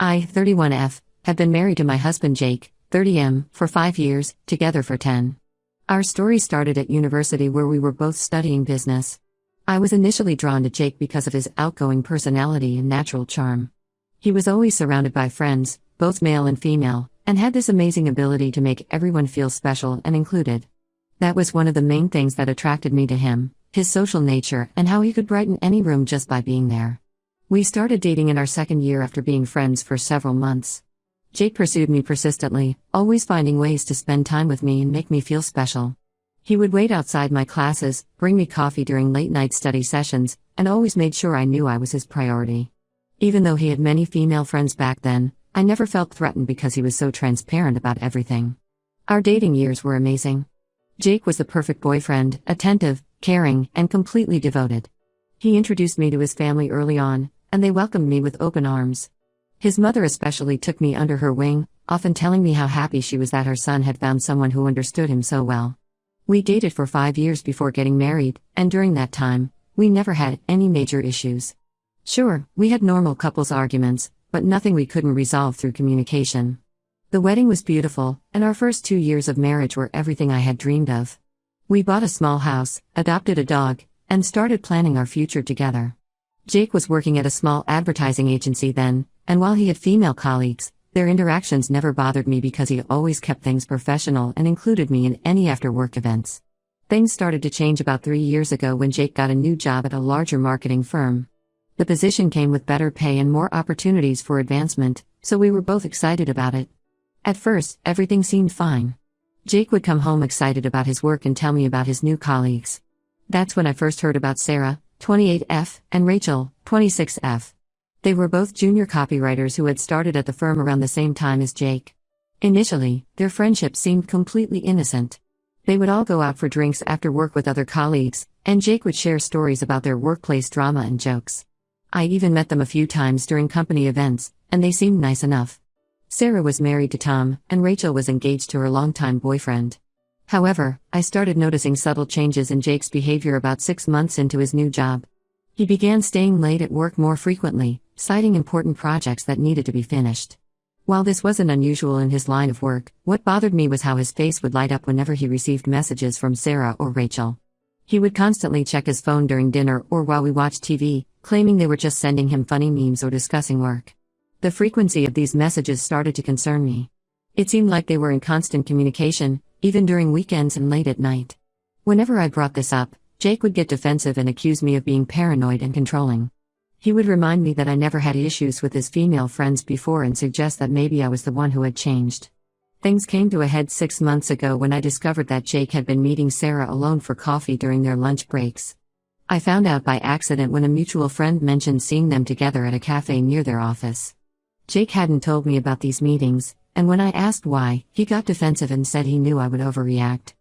I, 31F, have been married to my husband Jake, 30M, for 5 years, together for 10. Our story started at university where we were both studying business. I was initially drawn to Jake because of his outgoing personality and natural charm. He was always surrounded by friends, both male and female, and had this amazing ability to make everyone feel special and included. That was one of the main things that attracted me to him, his social nature and how he could brighten any room just by being there. We started dating in our second year after being friends for several months. Jake pursued me persistently, always finding ways to spend time with me and make me feel special. He would wait outside my classes, bring me coffee during late-night study sessions, and always made sure I knew I was his priority. Even though he had many female friends back then, I never felt threatened because he was so transparent about everything. Our dating years were amazing. Jake was the perfect boyfriend, attentive, caring, and completely devoted. He introduced me to his family early on, and they welcomed me with open arms. His mother especially took me under her wing, often telling me how happy she was that her son had found someone who understood him so well. We dated for 5 years before getting married, and during that time, we never had any major issues. Sure, we had normal couples arguments, but nothing we couldn't resolve through communication. The wedding was beautiful, and our first 2 years of marriage were everything I had dreamed of. We bought a small house, adopted a dog, and started planning our future together. Jake was working at a small advertising agency then, and while he had female colleagues, their interactions never bothered me because he always kept things professional and included me in any after-work events. Things started to change about 3 years ago when Jake got a new job at a larger marketing firm. The position came with better pay and more opportunities for advancement, so we were both excited about it. At first, everything seemed fine. Jake would come home excited about his work and tell me about his new colleagues. That's when I first heard about Sarah, 28F, and Rachel, 26F. They were both junior copywriters who had started at the firm around the same time as Jake. Initially, their friendship seemed completely innocent. They would all go out for drinks after work with other colleagues, and Jake would share stories about their workplace drama and jokes. I even met them a few times during company events, and they seemed nice enough. Sarah was married to Tom, and Rachel was engaged to her longtime boyfriend. However, I started noticing subtle changes in Jake's behavior about 6 months into his new job. He began staying late at work more frequently, citing important projects that needed to be finished. While this wasn't unusual in his line of work, what bothered me was how his face would light up whenever he received messages from Sarah or Rachel. He would constantly check his phone during dinner or while we watched TV, claiming they were just sending him funny memes or discussing work. The frequency of these messages started to concern me. It seemed like they were in constant communication, even during weekends and late at night. Whenever I brought this up, Jake would get defensive and accuse me of being paranoid and controlling. He would remind me that I never had issues with his female friends before and suggest that maybe I was the one who had changed. Things came to a head 6 months ago when I discovered that Jake had been meeting Sarah alone for coffee during their lunch breaks. I found out by accident when a mutual friend mentioned seeing them together at a cafe near their office. Jake hadn't told me about these meetings, and when I asked why, he got defensive and said he knew I would overreact.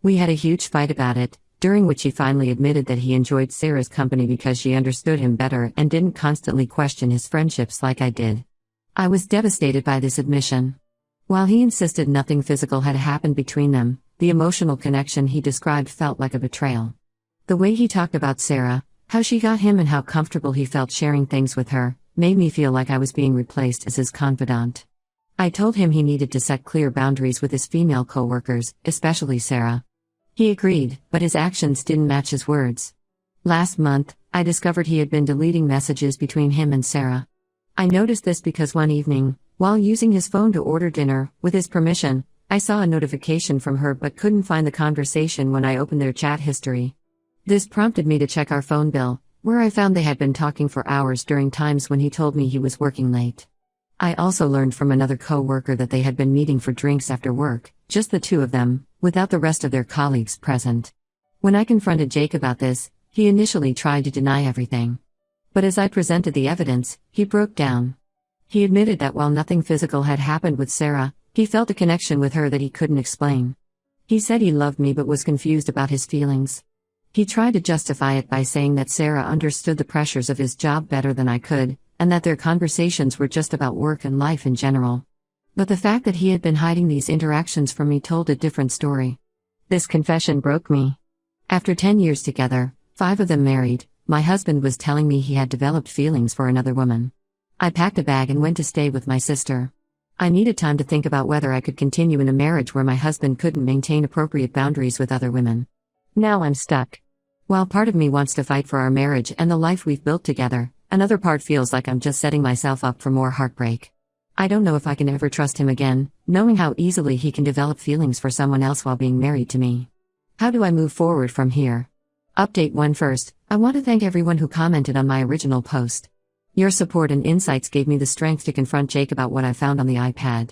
We had a huge fight about it, during which he finally admitted that he enjoyed Sarah's company because she understood him better and didn't constantly question his friendships like I did. I was devastated by this admission. While he insisted nothing physical had happened between them, the emotional connection he described felt like a betrayal. The way he talked about Sarah, how she got him and how comfortable he felt sharing things with her, made me feel like I was being replaced as his confidant. I told him he needed to set clear boundaries with his female coworkers, especially Sarah. He agreed, but his actions didn't match his words. Last month, I discovered he had been deleting messages between him and Sarah. I noticed this because one evening, while using his phone to order dinner, with his permission, I saw a notification from her but couldn't find the conversation when I opened their chat history. This prompted me to check our phone bill, where I found they had been talking for hours during times when he told me he was working late. I also learned from another coworker that they had been meeting for drinks after work, just the two of them, without the rest of their colleagues present. When I confronted Jake about this, he initially tried to deny everything. But as I presented the evidence, he broke down. He admitted that while nothing physical had happened with Sarah, he felt a connection with her that he couldn't explain. He said he loved me but was confused about his feelings. He tried to justify it by saying that Sarah understood the pressures of his job better than I could, and that their conversations were just about work and life in general. But the fact that he had been hiding these interactions from me told a different story. This confession broke me. After 10 years together, 5 of them married, my husband was telling me he had developed feelings for another woman. I packed a bag and went to stay with my sister. I needed time to think about whether I could continue in a marriage where my husband couldn't maintain appropriate boundaries with other women. Now I'm stuck. While part of me wants to fight for our marriage and the life we've built together, another part feels like I'm just setting myself up for more heartbreak. I don't know if I can ever trust him again, knowing how easily he can develop feelings for someone else while being married to me. How do I move forward from here? Update 1 first, I want to thank everyone who commented on my original post. Your support and insights gave me the strength to confront Jake about what I found on the iPad.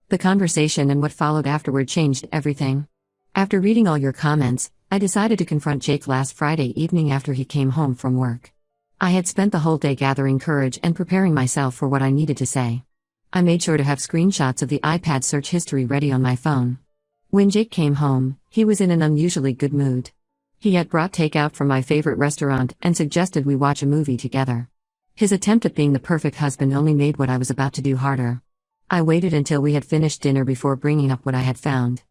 The conversation and what followed afterward changed everything. After reading all your comments, I decided to confront Jake last Friday evening after he came home from work. I had spent the whole day gathering courage and preparing myself for what I needed to say. I made sure to have screenshots of the iPad search history ready on my phone. When Jake came home, he was in an unusually good mood. He had brought takeout from my favorite restaurant and suggested we watch a movie together. His attempt at being the perfect husband only made what I was about to do harder. I waited until we had finished dinner before bringing up what I had found.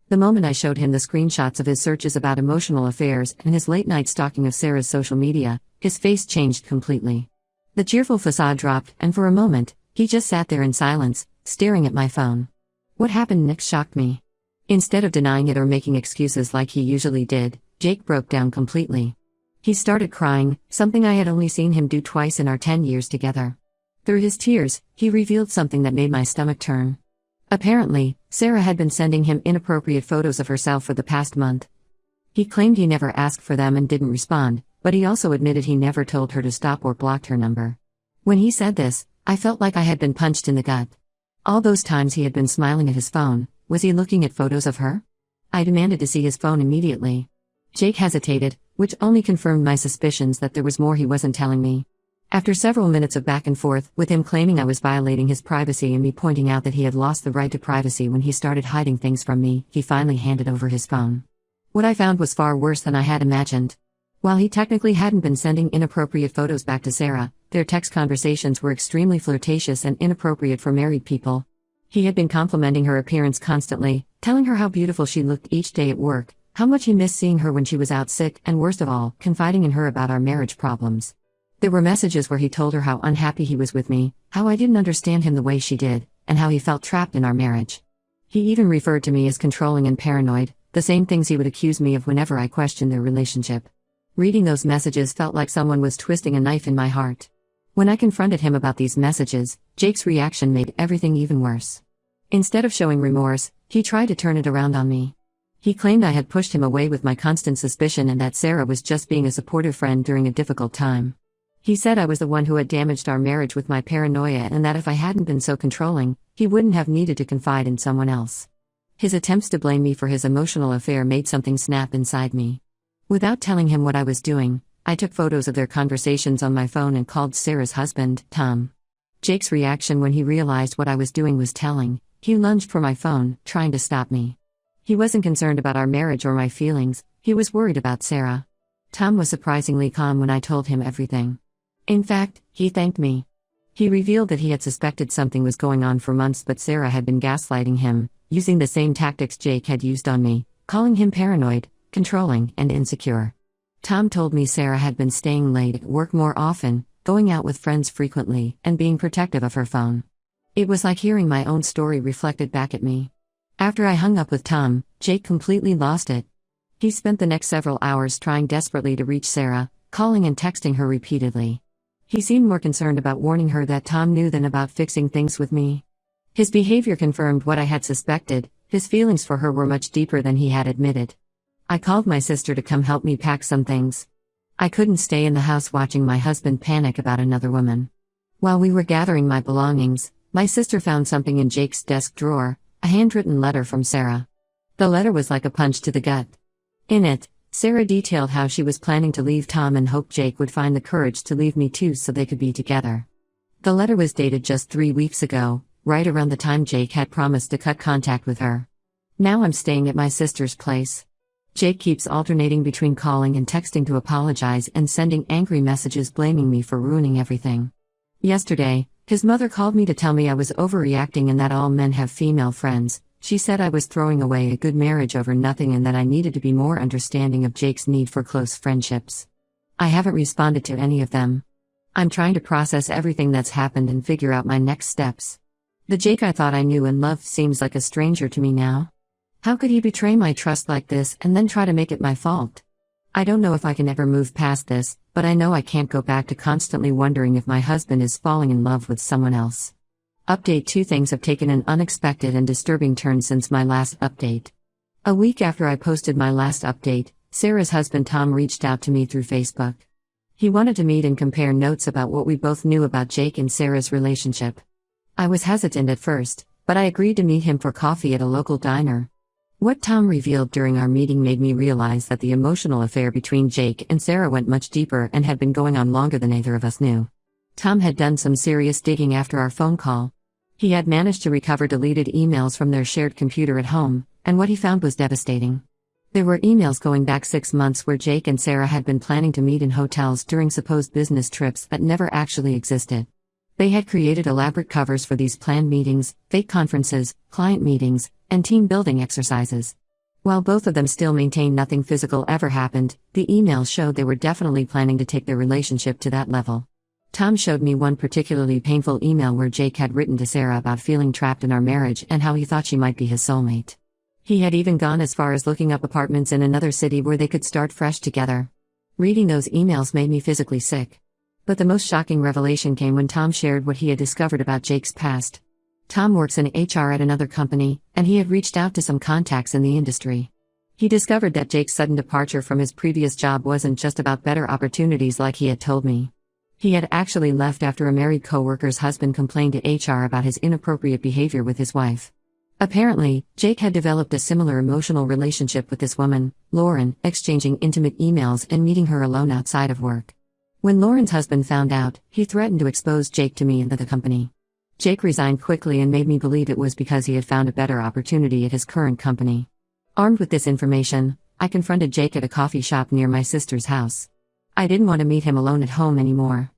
The moment I showed him the screenshots of his searches about emotional affairs and his late-night stalking of Sarah's social media, his face changed completely. The cheerful facade dropped, and for a moment, he just sat there in silence, staring at my phone. What happened next shocked me. Instead of denying it or making excuses like he usually did, Jake broke down completely. He started crying, something I had only seen him do twice in our 10 years together. Through his tears, he revealed something that made my stomach turn. Apparently, Sarah had been sending him inappropriate photos of herself for the past month. He claimed he never asked for them and didn't respond, but he also admitted he never told her to stop or blocked her number. When he said this, I felt like I had been punched in the gut. All those times he had been smiling at his phone, was he looking at photos of her? I demanded to see his phone immediately. Jake hesitated, which only confirmed my suspicions that there was more he wasn't telling me. After several minutes of back and forth, with him claiming I was violating his privacy and me pointing out that he had lost the right to privacy when he started hiding things from me, he finally handed over his phone. What I found was far worse than I had imagined. While he technically hadn't been sending inappropriate photos back to Sarah, their text conversations were extremely flirtatious and inappropriate for married people. He had been complimenting her appearance constantly, telling her how beautiful she looked each day at work, how much he missed seeing her when she was out sick, and worst of all, confiding in her about our marriage problems. There were messages where he told her how unhappy he was with me, how I didn't understand him the way she did, and how he felt trapped in our marriage. He even referred to me as controlling and paranoid, the same things he would accuse me of whenever I questioned their relationship. Reading those messages felt like someone was twisting a knife in my heart. When I confronted him about these messages, Jake's reaction made everything even worse. Instead of showing remorse, he tried to turn it around on me. He claimed I had pushed him away with my constant suspicion and that Sarah was just being a supportive friend during a difficult time. He said I was the one who had damaged our marriage with my paranoia and that if I hadn't been so controlling, he wouldn't have needed to confide in someone else. His attempts to blame me for his emotional affair made something snap inside me. Without telling him what I was doing, I took photos of their conversations on my phone and called Sarah's husband, Tom. Jake's reaction when he realized what I was doing was telling. He lunged for my phone, trying to stop me. He wasn't concerned about our marriage or my feelings, he was worried about Sarah. Tom was surprisingly calm when I told him everything. In fact, he thanked me. He revealed that he had suspected something was going on for months, but Sarah had been gaslighting him, using the same tactics Jake had used on me, calling him paranoid, controlling, and insecure. Tom told me Sarah had been staying late at work more often, going out with friends frequently, and being protective of her phone. It was like hearing my own story reflected back at me. After I hung up with Tom, Jake completely lost it. He spent the next several hours trying desperately to reach Sarah, calling and texting her repeatedly. He seemed more concerned about warning her that Tom knew than about fixing things with me. His behavior confirmed what I had suspected. His feelings for her were much deeper than he had admitted. I called my sister to come help me pack some things. I couldn't stay in the house watching my husband panic about another woman. While we were gathering my belongings, my sister found something in Jake's desk drawer, a handwritten letter from Sarah. The letter was like a punch to the gut. In it, Sarah detailed how she was planning to leave Tom and hoped Jake would find the courage to leave me too so they could be together. The letter was dated just 3 weeks ago, right around the time Jake had promised to cut contact with her. Now I'm staying at my sister's place. Jake keeps alternating between calling and texting to apologize and sending angry messages blaming me for ruining everything. Yesterday, his mother called me to tell me I was overreacting and that all men have female friends. She said I was throwing away a good marriage over nothing and that I needed to be more understanding of Jake's need for close friendships. I haven't responded to any of them. I'm trying to process everything that's happened and figure out my next steps. The Jake I thought I knew and loved seems like a stranger to me now. How could he betray my trust like this and then try to make it my fault? I don't know if I can ever move past this, but I know I can't go back to constantly wondering if my husband is falling in love with someone else. Update: 2 things have taken an unexpected and disturbing turn since my last update. A week after I posted my last update, Sarah's husband Tom reached out to me through Facebook. He wanted to meet and compare notes about what we both knew about Jake and Sarah's relationship. I was hesitant at first, but I agreed to meet him for coffee at a local diner. What Tom revealed during our meeting made me realize that the emotional affair between Jake and Sarah went much deeper and had been going on longer than either of us knew. Tom had done some serious digging after our phone call. He had managed to recover deleted emails from their shared computer at home, and what he found was devastating. There were emails going back 6 months where Jake and Sarah had been planning to meet in hotels during supposed business trips that never actually existed. They had created elaborate covers for these planned meetings, fake conferences, client meetings, and team-building exercises. While both of them still maintained nothing physical ever happened, the emails showed they were definitely planning to take their relationship to that level. Tom showed me one particularly painful email where Jake had written to Sarah about feeling trapped in our marriage and how he thought she might be his soulmate. He had even gone as far as looking up apartments in another city where they could start fresh together. Reading those emails made me physically sick. But the most shocking revelation came when Tom shared what he had discovered about Jake's past. Tom works in HR at another company, and he had reached out to some contacts in the industry. He discovered that Jake's sudden departure from his previous job wasn't just about better opportunities like he had told me. He had actually left after a married coworker's husband complained to HR about his inappropriate behavior with his wife. Apparently, Jake had developed a similar emotional relationship with this woman, Lauren, exchanging intimate emails and meeting her alone outside of work. When Lauren's husband found out, he threatened to expose Jake to me and the company. Jake resigned quickly and made me believe it was because he had found a better opportunity at his current company. Armed with this information, I confronted Jake at a coffee shop near my sister's house. I didn't want to meet him alone at home anymore.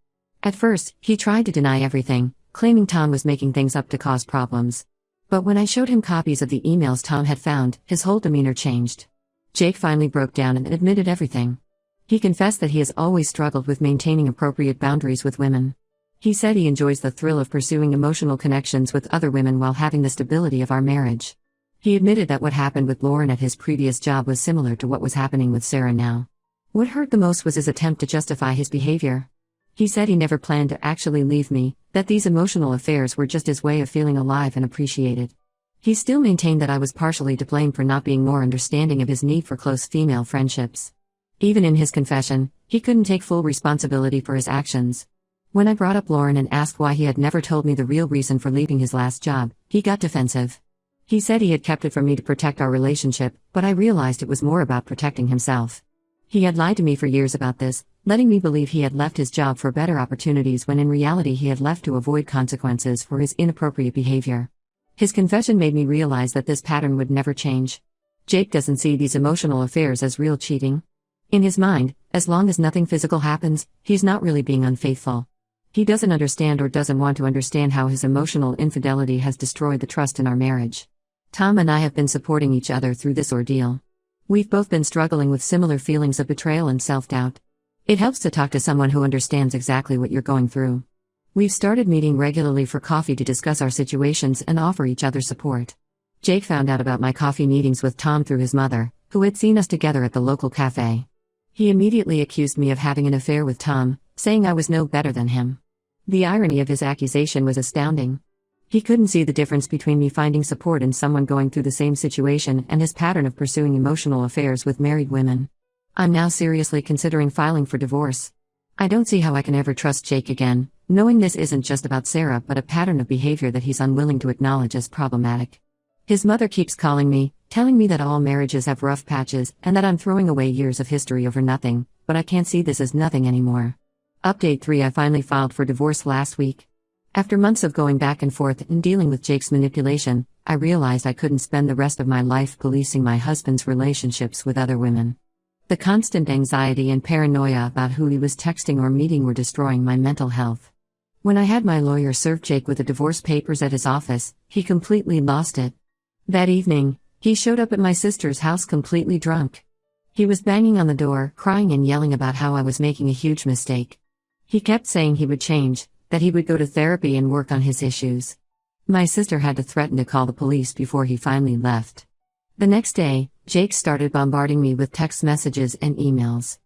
At first, he tried to deny everything, claiming Tom was making things up to cause problems. But when I showed him copies of the emails Tom had found, his whole demeanor changed. Jake finally broke down and admitted everything. He confessed that he has always struggled with maintaining appropriate boundaries with women. He said he enjoys the thrill of pursuing emotional connections with other women while having the stability of our marriage. He admitted that what happened with Lauren at his previous job was similar to what was happening with Sarah now. What hurt the most was his attempt to justify his behavior. He said he never planned to actually leave me, that these emotional affairs were just his way of feeling alive and appreciated. He still maintained that I was partially to blame for not being more understanding of his need for close female friendships. Even in his confession, he couldn't take full responsibility for his actions. When I brought up Lauren and asked why he had never told me the real reason for leaving his last job, he got defensive. He said he had kept it from me to protect our relationship, but I realized it was more about protecting himself. He had lied to me for years about this, letting me believe he had left his job for better opportunities when in reality he had left to avoid consequences for his inappropriate behavior. His confession made me realize that this pattern would never change. Jake doesn't see these emotional affairs as real cheating. In his mind, as long as nothing physical happens, he's not really being unfaithful. He doesn't understand or doesn't want to understand how his emotional infidelity has destroyed the trust in our marriage. Tom and I have been supporting each other through this ordeal. We've both been struggling with similar feelings of betrayal and self-doubt. It helps to talk to someone who understands exactly what you're going through. We've started meeting regularly for coffee to discuss our situations and offer each other support. Jake found out about my coffee meetings with Tom through his mother, who had seen us together at the local cafe. He immediately accused me of having an affair with Tom, saying I was no better than him. The irony of his accusation was astounding. He couldn't see the difference between me finding support in someone going through the same situation and his pattern of pursuing emotional affairs with married women. I'm now seriously considering filing for divorce. I don't see how I can ever trust Jake again, knowing this isn't just about Sarah but a pattern of behavior that he's unwilling to acknowledge as problematic. His mother keeps calling me, telling me that all marriages have rough patches and that I'm throwing away years of history over nothing, but I can't see this as nothing anymore. Update 3: I finally filed for divorce last week. After months of going back and forth and dealing with Jake's manipulation, I realized I couldn't spend the rest of my life policing my husband's relationships with other women. The constant anxiety and paranoia about who he was texting or meeting were destroying my mental health. When I had my lawyer serve Jake with the divorce papers at his office, he completely lost it. That evening, he showed up at my sister's house completely drunk. He was banging on the door, crying and yelling about how I was making a huge mistake. He kept saying he would change, that he would go to therapy and work on his issues. My sister had to threaten to call the police before he finally left. The next day, Jake started bombarding me with text messages and emails.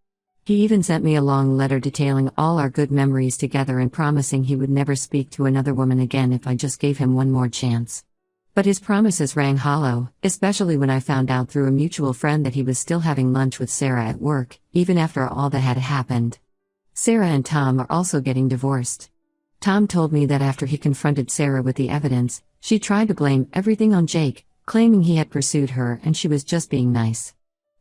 He even sent me a long letter detailing all our good memories together and promising he would never speak to another woman again if I just gave him one more chance. But his promises rang hollow, especially when I found out through a mutual friend that he was still having lunch with Sarah at work, even after all that had happened. Sarah and Tom are also getting divorced. Tom told me that after he confronted Sarah with the evidence, she tried to blame everything on Jake, claiming he had pursued her and she was just being nice.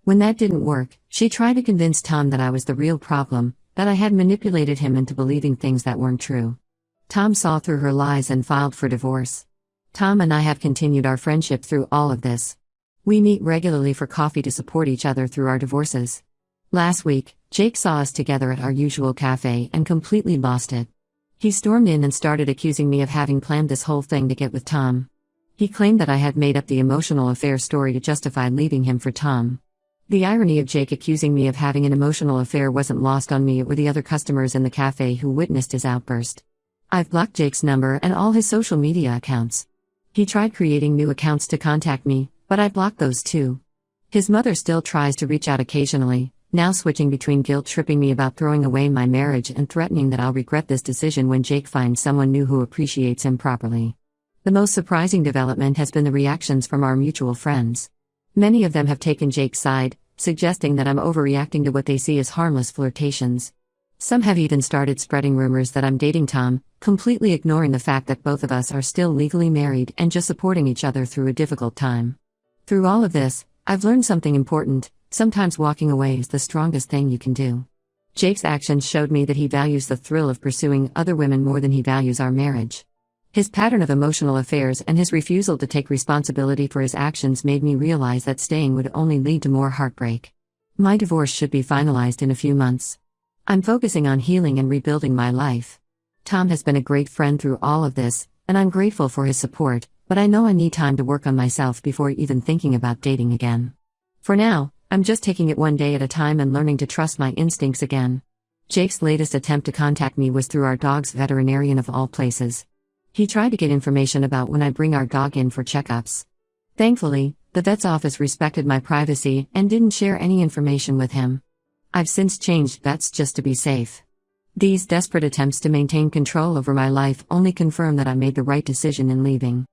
When that didn't work, she tried to convince Tom that I was the real problem, that I had manipulated him into believing things that weren't true. Tom saw through her lies and filed for divorce. Tom and I have continued our friendship through all of this. We meet regularly for coffee to support each other through our divorces. Last week, Jake saw us together at our usual cafe and completely lost it. He stormed in and started accusing me of having planned this whole thing to get with Tom. He claimed that I had made up the emotional affair story to justify leaving him for Tom. The irony of Jake accusing me of having an emotional affair wasn't lost on me or the other customers in the cafe who witnessed his outburst. I've blocked Jake's number and all his social media accounts. He tried creating new accounts to contact me, but I blocked those too. His mother still tries to reach out occasionally, now switching between guilt-tripping me about throwing away my marriage and threatening that I'll regret this decision when Jake finds someone new who appreciates him properly. The most surprising development has been the reactions from our mutual friends. Many of them have taken Jake's side, suggesting that I'm overreacting to what they see as harmless flirtations. Some have even started spreading rumors that I'm dating Tom, completely ignoring the fact that both of us are still legally married and just supporting each other through a difficult time. Through all of this, I've learned something important: sometimes walking away is the strongest thing you can do. Jake's actions showed me that he values the thrill of pursuing other women more than he values our marriage. His pattern of emotional affairs and his refusal to take responsibility for his actions made me realize that staying would only lead to more heartbreak. My divorce should be finalized in a few months. I'm focusing on healing and rebuilding my life. Tom has been a great friend through all of this, and I'm grateful for his support, but I know I need time to work on myself before even thinking about dating again. For now, I'm just taking it one day at a time and learning to trust my instincts again. Jake's latest attempt to contact me was through our dog's veterinarian of all places. He tried to get information about when I bring our dog in for checkups. Thankfully, the vet's office respected my privacy and didn't share any information with him. I've since changed vets just to be safe. These desperate attempts to maintain control over my life only confirm that I made the right decision in leaving.